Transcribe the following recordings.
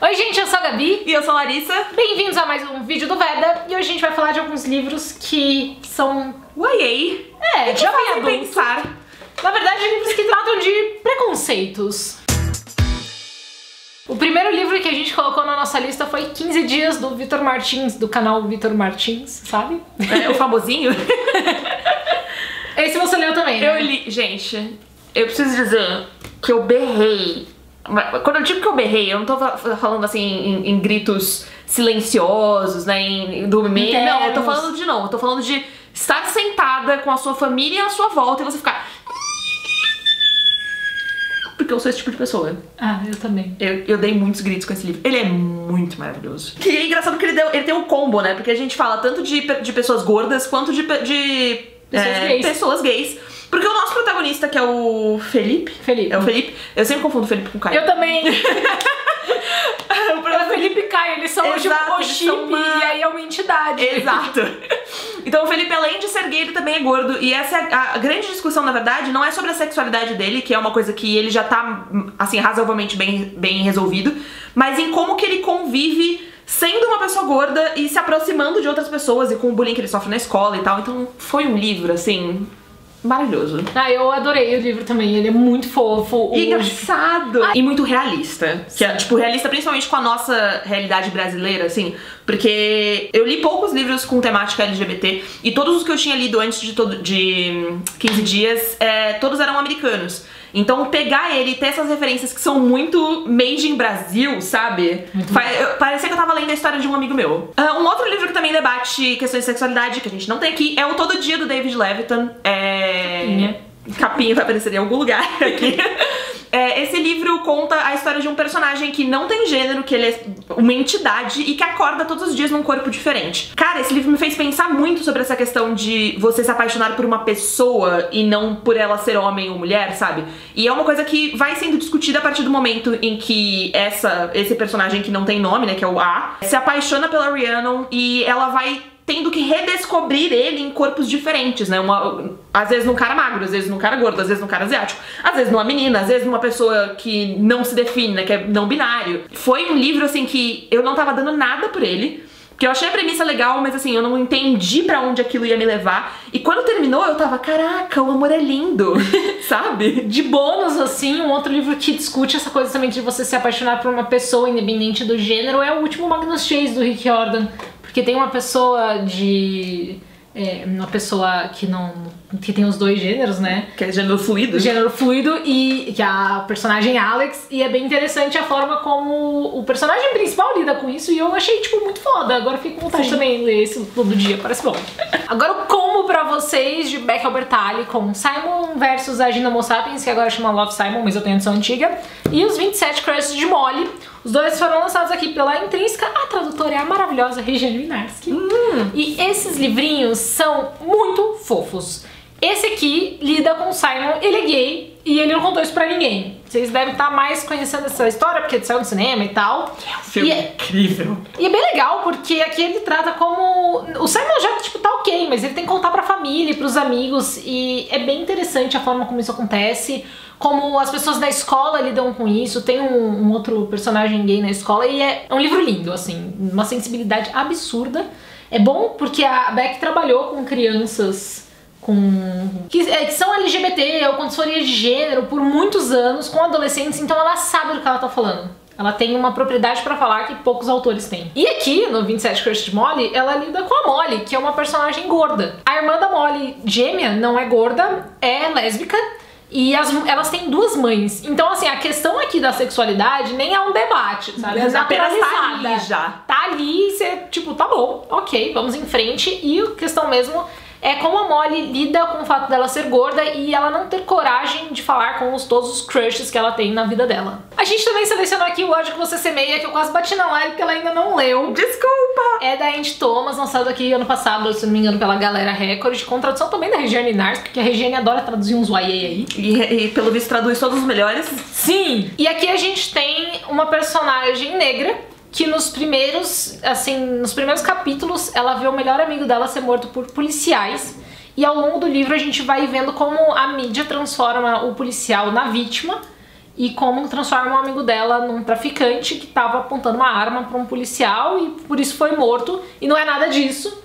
Oi gente, eu sou a Gabi. E eu sou a Larissa. Bem-vindos a mais um vídeo do Veda. E hoje a gente vai falar de alguns livros que são... YA. que já fazem adulto. Pensar. Na verdade, livros que tratam de preconceitos. O primeiro livro que a gente colocou na nossa lista foi 15 Dias, do Vitor Martins, do canal Vitor Martins, sabe? É, o famosinho. Esse você leu também, né? Eu li... Gente, eu preciso dizer que eu berrei. Quando eu digo que eu berrei, eu não tô falando assim em gritos silenciosos, né, em dormir. Não, eu tô falando de não. Eu tô falando de estar sentada com a sua família à sua volta e você ficar... Porque eu sou esse tipo de pessoa. Ah, eu também. Eu dei muitos gritos com esse livro. Ele é muito maravilhoso. E é engraçado que ele tem um combo, né? Porque a gente fala tanto de pessoas gordas quanto de pessoas gays. Porque o nosso protagonista, que é o Felipe. É o Felipe. Eu sempre confundo o Felipe com o Caio. Eu também. É o Felipe e Caio, eles são o chip e aí é uma entidade. Exato. Então o Felipe, além de ser gay, ele também é gordo. E essa é a grande discussão, na verdade, não é sobre a sexualidade dele, que é uma coisa que ele já tá, assim, razoavelmente bem resolvido, mas em como que ele convive sendo uma pessoa gorda e se aproximando de outras pessoas e com o bullying que ele sofre na escola e tal. Então foi um livro, assim... maravilhoso. Ah, eu adorei o livro também, ele é muito fofo. E engraçado. E muito realista. Que é, tipo, realista principalmente com a nossa realidade brasileira, assim. Porque eu li poucos livros com temática LGBT e todos os que eu tinha lido antes de 15 Dias, todos eram americanos. Então pegar ele e ter essas referências que são muito made in Brasil, sabe? Parecia que eu tava lendo a história de um amigo meu. Um outro livro que também debate questões de sexualidade, que a gente não tem aqui, é o Todo Dia, do David Levitan. Capinha vai aparecer em algum lugar aqui. Esse livro conta a história de um personagem que não tem gênero, que ele é uma entidade e que acorda todos os dias num corpo diferente. Cara, esse livro me fez pensar muito sobre essa questão de você se apaixonar por uma pessoa e não por ela ser homem ou mulher, sabe? E é uma coisa que vai sendo discutida a partir do momento em que esse personagem que não tem nome, né, que é o A, se apaixona pela Rhiannon e ela vai tendo que redescobrir ele em corpos diferentes, né? Às vezes num cara magro, às vezes num cara gordo, às vezes num cara asiático, às vezes numa menina, às vezes numa pessoa que não se define, né? Que é não binário. Foi um livro, assim, que eu não tava dando nada por ele, porque eu achei a premissa legal, mas assim, eu não entendi pra onde aquilo ia me levar. E quando terminou, eu tava, caraca, o amor é lindo, sabe? De bônus, assim, um outro livro que discute essa coisa também de você se apaixonar por uma pessoa independente do gênero é o último Magnus Chase, do Rick Riordan. Porque tem uma pessoa uma pessoa que tem os dois gêneros, né? Que é gênero fluido. Gênero fluido, e que é a personagem Alex, e é bem interessante a forma como o personagem principal lida com isso, e eu achei, tipo, muito foda. Agora eu fico com vontade também de ler isso todo dia, parece bom. Agora o combo pra vocês de Becky Albertalli com Simon versus a Gina Homo Sapiens, que agora chama Love Simon, mas eu tenho a edição antiga, e os 27 Crushes de Molly. Os dois foram lançados aqui pela Intrínseca, a tradutora é a maravilhosa Regiane Winarsky. E esses livrinhos são muito fofos. Esse aqui lida com o Simon, ele é gay e ele não contou isso pra ninguém. Vocês devem estar mais conhecendo essa história porque ele saiu no cinema e tal. É um filme incrível. E é bem legal porque aqui ele trata como... O Simon já, tipo, tá ok, mas ele tem que contar pra família e pros amigos. E é bem interessante a forma como isso acontece, como as pessoas da escola lidam com isso. Tem um outro personagem gay na escola e é um livro lindo, assim, uma sensibilidade absurda. É bom porque a Beck trabalhou com crianças que são LGBT ou com disforia de gênero por muitos anos, com adolescentes, então ela sabe do que ela tá falando. Ela tem uma propriedade pra falar que poucos autores têm. E aqui, no 27 Crushes de Molly, ela lida com a Molly, que é uma personagem gorda. A irmã da Molly, gêmea, não é gorda, é lésbica, e elas têm duas mães. Então, assim, a questão aqui da sexualidade nem é um debate, sabe? É naturalizada. Tá ali já. Tá ali e você, tipo, tá bom, ok, vamos em frente. E a questão mesmo é como a Molly lida com o fato dela ser gorda e ela não ter coragem de falar com todos os crushes que ela tem na vida dela. A gente também selecionou aqui O Ódio Que Você Semeia, que eu quase bati na live porque ela ainda não leu. Desculpa! É da Andy Thomas, lançado aqui ano passado, se não me engano, pela Galera Record, com tradução também da Regiane Winarsky, porque a Regiane adora traduzir uns YA aí. E pelo visto traduz todos os melhores. Sim! E aqui a gente tem uma personagem negra que nos primeiros capítulos ela vê o melhor amigo dela ser morto por policiais. E ao longo do livro a gente vai vendo como a mídia transforma o policial na vítima e como transforma um amigo dela num traficante que tava apontando uma arma pra um policial e por isso foi morto, e não é nada disso.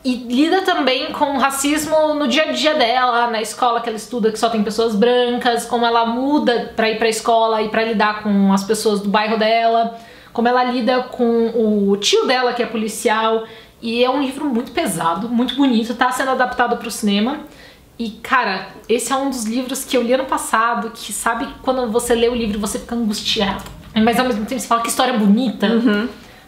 E lida também com o racismo no dia a dia dela, na escola que ela estuda, que só tem pessoas brancas, como ela muda pra ir pra escola e pra lidar com as pessoas do bairro dela, como ela lida com o tio dela, que é policial. E é um livro muito pesado, muito bonito, tá sendo adaptado pro cinema. E, cara, esse é um dos livros que eu li ano passado, que sabe quando você lê o livro você fica angustiado, mas ao mesmo tempo você fala que história bonita.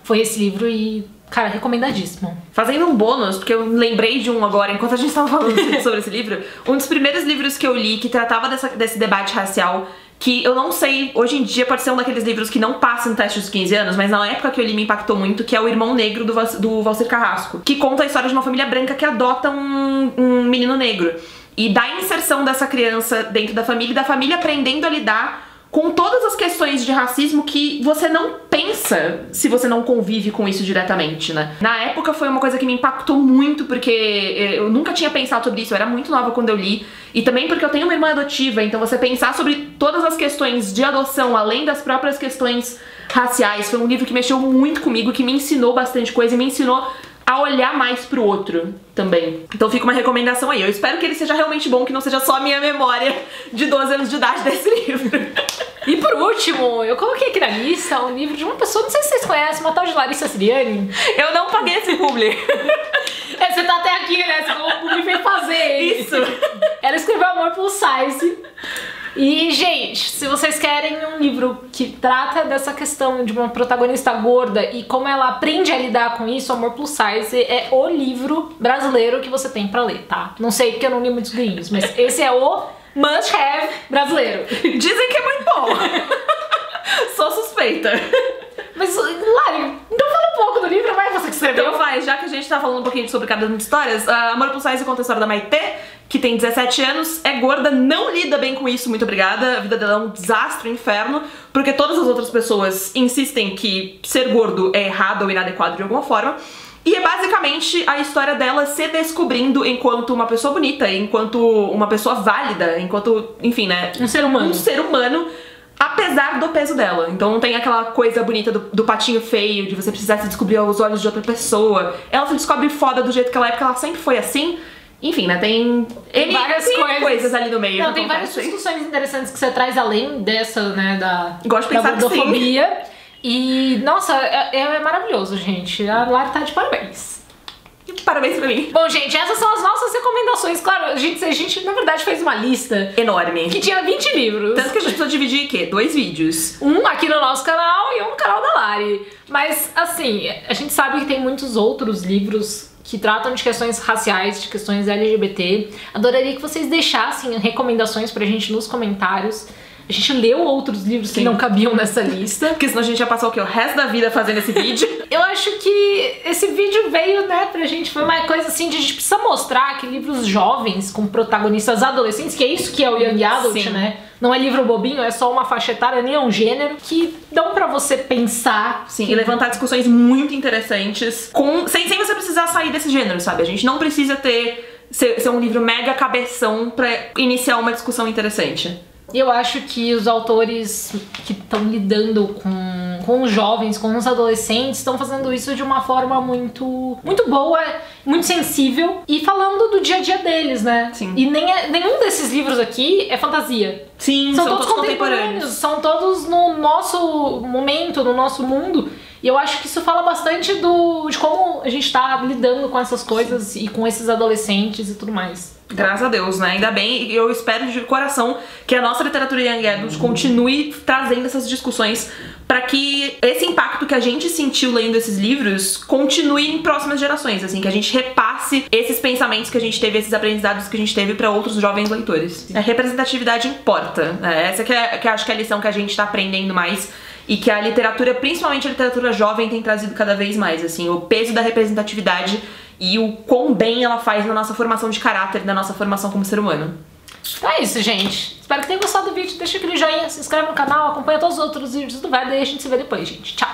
Foi esse livro e, cara, recomendadíssimo. Fazendo um bônus, porque eu lembrei de um agora, enquanto a gente tava falando sobre esse livro, um dos primeiros livros que eu li que tratava desse debate racial, que eu não sei, hoje em dia pode ser um daqueles livros que não passa no teste dos 15 anos, mas na época que eu li me impactou muito, que é O Irmão Negro, do Valcir Carrasco, que conta a história de uma família branca que adota um menino negro. E da inserção dessa criança dentro da família e da família aprendendo a lidar com todas as questões de racismo que você não pensa se você não convive com isso diretamente, né? Na época foi uma coisa que me impactou muito, porque eu nunca tinha pensado sobre isso, eu era muito nova quando eu li, e também porque eu tenho uma irmã adotiva, então você pensar sobre todas as questões de adoção, além das próprias questões raciais, foi um livro que mexeu muito comigo, que me ensinou bastante coisa e me ensinou a olhar mais pro outro também. Então fica uma recomendação aí. Eu espero que ele seja realmente bom, que não seja só a minha memória de 12 anos de idade desse livro. E por último, eu coloquei aqui na lista um livro de uma pessoa, não sei se vocês conhecem, uma tal de Larissa Siriani. Eu não paguei esse publi. Você tá até aqui, né? Você falou, o publi veio fazer. Isso. Ela escreveu Amor Plus Size. E, gente, se vocês querem um livro que trata dessa questão de uma protagonista gorda e como ela aprende a lidar com isso, Amor Plus Size é o livro brasileiro que você tem pra ler, tá? Não sei porque eu não li muitos gringos, mas esse é o must have brasileiro. Dizem que é muito bom. Sou suspeita. Mas, Lari, então fala um pouco do livro, vai, você que escreveu. Então vai, já que a gente tá falando um pouquinho sobre cada uma das histórias, Amor Plus Size conta a história da Maitê, que tem 17 anos, é gorda, não lida bem com isso, muito obrigada, a vida dela é um desastre, um inferno, porque todas as outras pessoas insistem que ser gordo é errado ou inadequado de alguma forma. E é basicamente a história dela se descobrindo enquanto uma pessoa bonita, enquanto uma pessoa válida, enquanto, enfim, né? Um ser humano. Um ser humano, apesar do peso dela. Então não tem aquela coisa bonita do patinho feio, de você precisar se descobrir aos olhos de outra pessoa. Ela se descobre foda do jeito que ela é, porque ela sempre foi assim. Enfim, né, tem várias coisas ali no meio. Não, tem várias discussões interessantes que você traz além dessa, né, da gordofobia. E, nossa, é maravilhoso, gente. A Lari tá de parabéns. Parabéns pra mim. Bom, gente, essas são as nossas recomendações. Claro, a gente na verdade fez uma lista enorme, que tinha 20 livros. Tanto que a gente precisou dividir, o quê? 2 vídeos. Um aqui no nosso canal e um no canal da Lari. Mas, assim, a gente sabe que tem muitos outros livros que tratam de questões raciais, de questões LGBT. Adoraria que vocês deixassem recomendações pra gente nos comentários. A gente leu outros livros que não cabiam nessa lista. Porque senão a gente ia passar o quê? O resto da vida fazendo esse vídeo. Eu acho que esse vídeo veio, né, pra gente, foi uma coisa assim de a gente precisa mostrar que livros jovens com protagonistas adolescentes, que é isso que é o Young Adult, sim, né? Não é livro bobinho, é só uma faixa etária, nem é um gênero, que dão pra você pensar. Sim, e levantar discussões muito interessantes, sem você precisar sair desse gênero, sabe? A gente não precisa ser um livro mega cabeção pra iniciar uma discussão interessante. E eu acho que os autores que estão lidando com os jovens, com os adolescentes, estão fazendo isso de uma forma muito boa, muito sensível e falando do dia a dia deles, né? Sim. E nenhum desses livros aqui é fantasia. Sim, são todos contemporâneos. São todos no nosso momento, no nosso mundo. E eu acho que isso fala bastante de como a gente tá lidando com essas coisas, sim, e com esses adolescentes e tudo mais. Graças a Deus, né? Ainda bem, eu espero de coração que a nossa literatura Young Adult continue trazendo essas discussões pra que esse impacto que a gente sentiu lendo esses livros continue em próximas gerações, assim, que a gente repasse esses pensamentos que a gente teve, esses aprendizados que a gente teve pra outros jovens leitores. A representatividade importa, né? Essa que acho que é a lição que a gente tá aprendendo mais e que a literatura, principalmente a literatura jovem, tem trazido cada vez mais, assim, o peso da representatividade e o quão bem ela faz na nossa formação de caráter, na nossa formação como ser humano. Então é isso, gente. Espero que tenham gostado do vídeo. Deixa aquele joinha, se inscreve no canal, acompanha todos os outros vídeos do Veda e a gente se vê depois, gente. Tchau!